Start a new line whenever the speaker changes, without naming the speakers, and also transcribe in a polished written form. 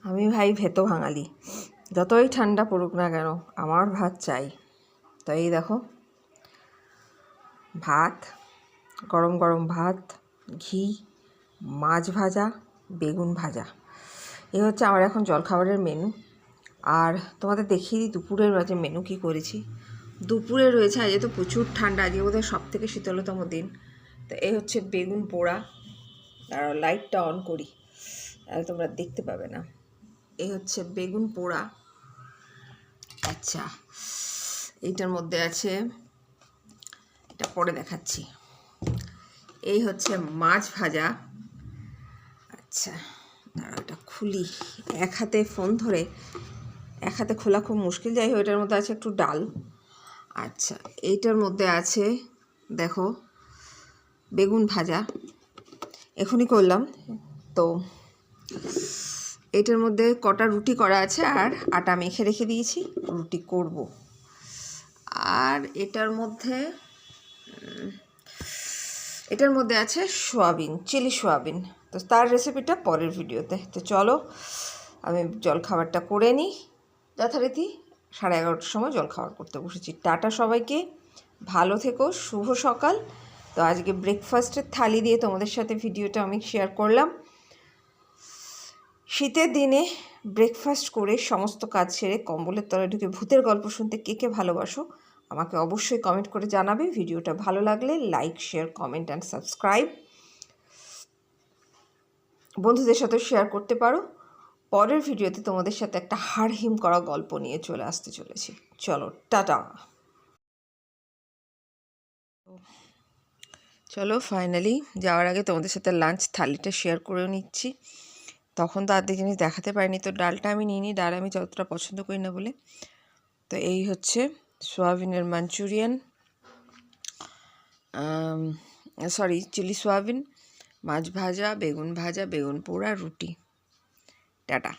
আমি ভাই ভেতো ভাঙালি, যতই ঠান্ডা পড়ুক না কেন আমার ভাত চাই। তো এই দেখো ভাত, গরম গরম ভাত, ঘি, মাছ ভাজা, বেগুন ভাজা, এই হচ্ছে আমার এখন জলখাবারের মেনু। আর তোমাদের দেখিয়ে দিই দুপুরের মাঝে মেনু কী করেছি। দুপুরে রয়েছে, আজকে তো প্রচুর ঠান্ডা, আজকে বোধহয় সব থেকে শীতলতম দিন। তো এই হচ্ছে বেগুন পোড়া, আর লাইটটা অন করি তাহলে তোমরা দেখতে পাবে না। এই হচ্ছে বেগুন পোড়া। আচ্ছা, এইটার মধ্যে আছে, এটা পরে দেখাচ্ছি। এই হচ্ছে মাছ ভাজা। আচ্ছা দাঁড়াও, এটা খুলি, এক হাতে ফোন ধরে এক হাতে খোলা খুব মুশকিল। যাই হোক, এটার মধ্যে আছে একটু ডাল। আচ্ছা, এইটার মধ্যে আছে দেখো বেগুন ভাজা, এখনই করলাম। তো এটার মধ্যে কটা রুটি করা আছে আর আটা মেখে রেখে দিয়েছি, রুটি করব। আর এটার মধ্যে আছে সোয়াবিন, চিলি সোয়াবিন। তো তার রেসিপিটা পরের ভিডিওতে। তো চলো আমি জলখাবারটা করে নিই। যথারীতি 11:30টার সময় জলখাবার করতে বসেছি। টাটা সবাইকে, ভালো থেকো, শুভ সকাল। তো আজকে ব্রেকফাস্টের থালি দিয়ে তোমাদের সাথে ভিডিওটা আমি শেয়ার করলাম। শীতের দিনে ব্রেকফাস্ট করে সমস্ত কাজ ছেড়ে কম্বলের তলায় ঢুকে ভূতের গল্প শুনতে কে কে ভালোবাসো আমাকে অবশ্যই কমেন্ট করে জানাবে। ভিডিওটা ভালো লাগলে like, share, comment and subscribe. বন্ধুদের সাথে শেয়ার করতে পারো। পরের ভিডিওতে তোমাদের সাথে একটা হাড়হিম করা গল্প নিয়ে চলে আসতে চলেছি। চলো টাটা। চলো ফাইনালি যাওয়ার আগে তোমাদের সাথে লাঞ্চ থালিটা শেয়ার করেও নিচ্ছি। তখন তো আর্ধেক জিনিস দেখাতে পারিনি। তো ডালটা আমি নিইনি, ডাল আমি যতটা পছন্দ করি না বলে। তো এই হচ্ছে সোয়াবিনের মাঞ্চুরিয়ান, চিলি সোয়াবিন, মাছ ভাজা, বেগুন পোড়া, রুটি। টাটা।